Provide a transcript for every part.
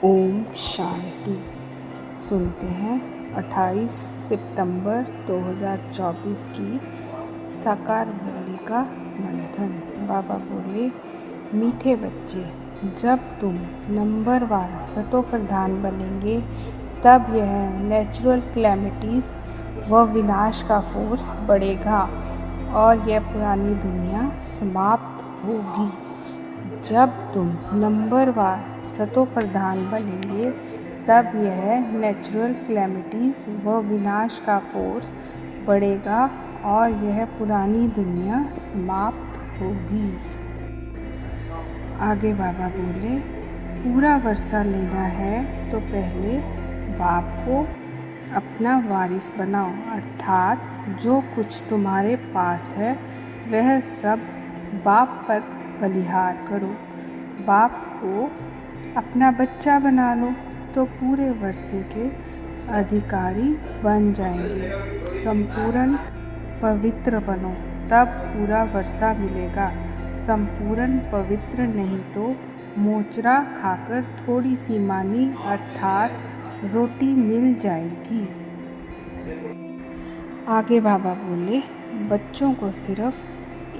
ओम शांति। सुनते हैं 28 सितंबर 2024 की साकार मुरली का मंथन। बाबा बोले, मीठे बच्चे, जब तुम नंबरवार सतो प्रधान बनेंगे तब यह नेचुरल क्लैमिटीज़ व विनाश का फोर्स बढ़ेगा और यह पुरानी दुनिया समाप्त होगी। जब तुम नंबरवार सतो प्रधान बनेंगे तब यह नेचुरल क्लैमिटीज़ व विनाश का फोर्स बढ़ेगा और यह पुरानी दुनिया समाप्त होगी। आगे बाबा बोले, पूरा वर्षा लेना है तो पहले बाप को अपना वारिस बनाओ, अर्थात जो कुछ तुम्हारे पास है वह सब बाप पर बलिहार करो। बाप को अपना बच्चा बना लो तो पूरे वर्षे के अधिकारी बन जाएंगे। संपूर्ण पवित्र बनो तब पूरा वर्षा मिलेगा। संपूर्ण पवित्र नहीं तो मोचरा खाकर थोड़ी सी मानी अर्थात रोटी मिल जाएगी। आगे बाबा बोले, बच्चों को सिर्फ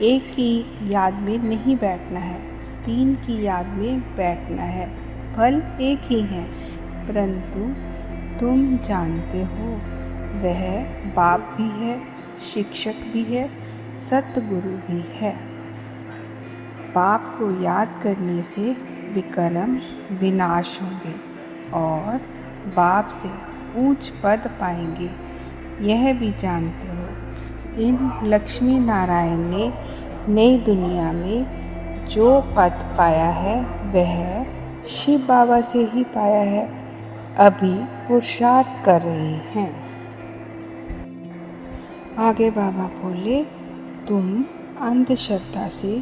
एक की याद में नहीं बैठना है, 3 की याद में बैठना है। फल एक ही है, परंतु तुम जानते हो वह बाप भी है, शिक्षक भी है, सतगुरु भी है। बाप को याद करने से विकर्म विनाश होंगे और बाप से ऊंच पद पाएंगे। यह भी जानते हो इन लक्ष्मी नारायण ने नई दुनिया में जो पद पाया है वह शिव बाबा से ही पाया है। अभी पुरुषार्थ कर रहे हैं। आगे बाबा बोले, तुम अंधश्रद्धा से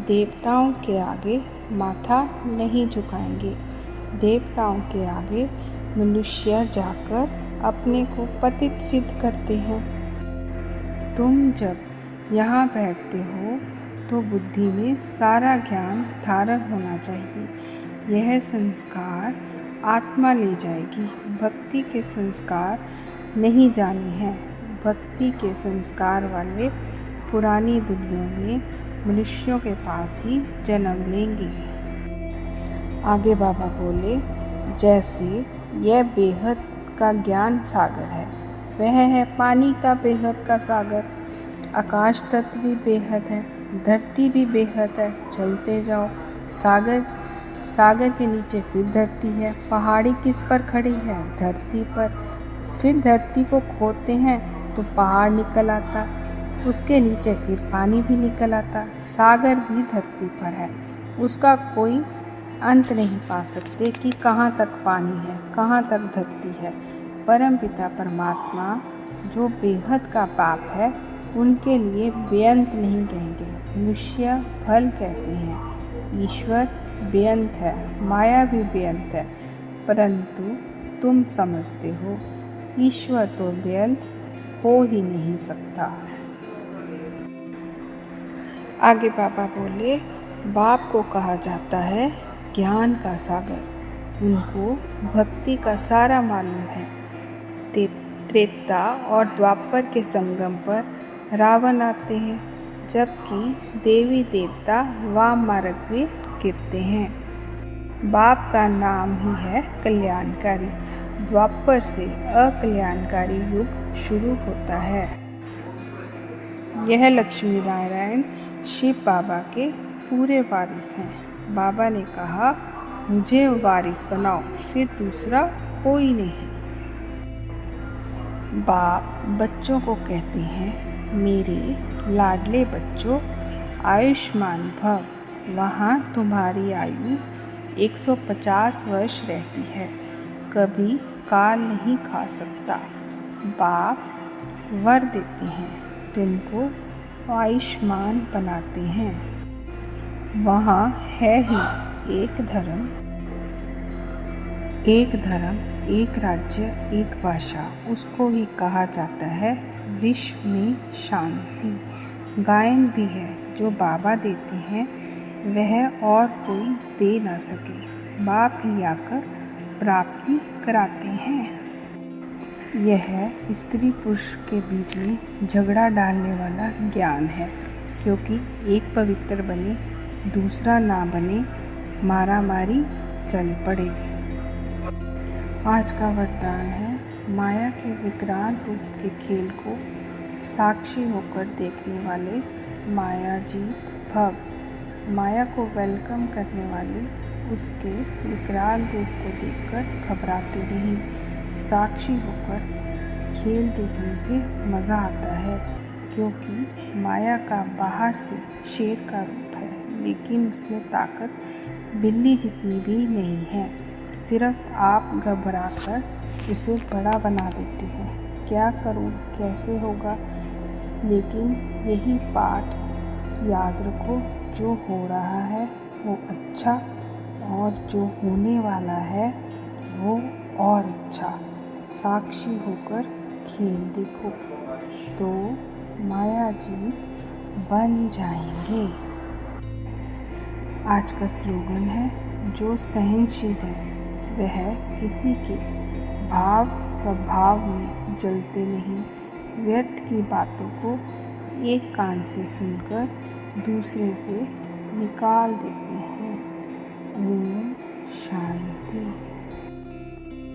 देवताओं के आगे माथा नहीं झुकाएंगे। देवताओं के आगे मनुष्य जाकर अपने को पतित सिद्ध करते हैं। तुम जब यहाँ बैठते हो तो बुद्धि में सारा ज्ञान धारण होना चाहिए। यह संस्कार आत्मा ले जाएगी। भक्ति के संस्कार नहीं जाने हैं। भक्ति के संस्कार वाले पुरानी दुनिया में मनुष्यों के पास ही जन्म लेंगे। आगे बाबा बोले, जैसे यह बेहद का ज्ञान सागर है, वह है पानी का बेहद का सागर। आकाश तत्व भी बेहद है, धरती भी बेहद है। चलते जाओ, सागर के नीचे फिर धरती है। पहाड़ी किस पर खड़ी है? धरती पर। फिर धरती को खोदते हैं तो पहाड़ निकल आता, उसके नीचे फिर पानी भी निकल आता। सागर भी धरती पर है, उसका कोई अंत नहीं पा सकते कि कहाँ तक पानी है, कहाँ तक धरती है। परमपिता परमात्मा जो बेहद का बाप है उनके लिए बेअंत नहीं कहेंगे, मनुष्य फल कहते हैं। ईश्वर बेअंत है, माया भी बेअंत है, परंतु तुम समझते हो ईश्वर तो बेअंत हो ही नहीं सकता। आगे बाबा बोले, बाप को कहा जाता है ज्ञान का सागर। उनको भक्ति का सारा मालूम है। त्रेता और द्वापर के संगम पर रावण आते हैं, जबकि देवी देवता वाम मार्ग में गिरते हैं। बाप का नाम ही है कल्याणकारी। द्वापर से अकल्याणकारी युग शुरू होता है। यह लक्ष्मी नारायण शिव बाबा के पूरे वारिस हैं। बाबा ने कहा, मुझे वारिस बनाओ, फिर दूसरा कोई नहीं। बाप बच्चों को कहते हैं, मेरे लाडले बच्चों, आयुष्मान भव। वहाँ तुम्हारी आयु 150 वर्ष रहती है, कभी काल नहीं खा सकता। बाप वर देते हैं, तुमको आयुष्मान बनाते हैं। वहाँ है ही एक धर्म, एक राज्य, एक भाषा। उसको ही कहा जाता है विश्व में शांति। गायन भी है जो बाबा देते हैं, वह और कोई दे ना सके। बाप ही आकर प्राप्ति कराते हैं। यह स्त्री पुरुष के बीच में झगड़ा डालने वाला ज्ञान है, क्योंकि एक पवित्र बने दूसरा ना बने, मारामारी चल पड़े। आज का वरदान है, माया के विकराल रूप के खेल को साक्षी होकर देखने वाले मायाजीत भव। माया को वेलकम करने वाले उसके विकराल रूप को देखकर घबराते नहीं। साक्षी होकर खेल देखने से मज़ा आता है, क्योंकि माया का बाहर से शेर का रूप है, लेकिन उसमें ताकत बिल्ली जितनी भी नहीं है। सिर्फ आप घबराकर उसे बड़ा बना देते हैं। क्या करूं, कैसे होगा? लेकिन यही पाठ याद रखो, जो हो रहा है वो अच्छा, और जो होने वाला है वो और अच्छा। साक्षी होकर खेल देखो तो मायाजीत बन जाएंगे। आज का स्लोगन है, जो सहनशील है वह किसी के भाव स्वभाव में जलते नहीं, व्यर्थ की बातों को एक कान से सुनकर दूसरे से निकाल देते हैं। ओम शांति।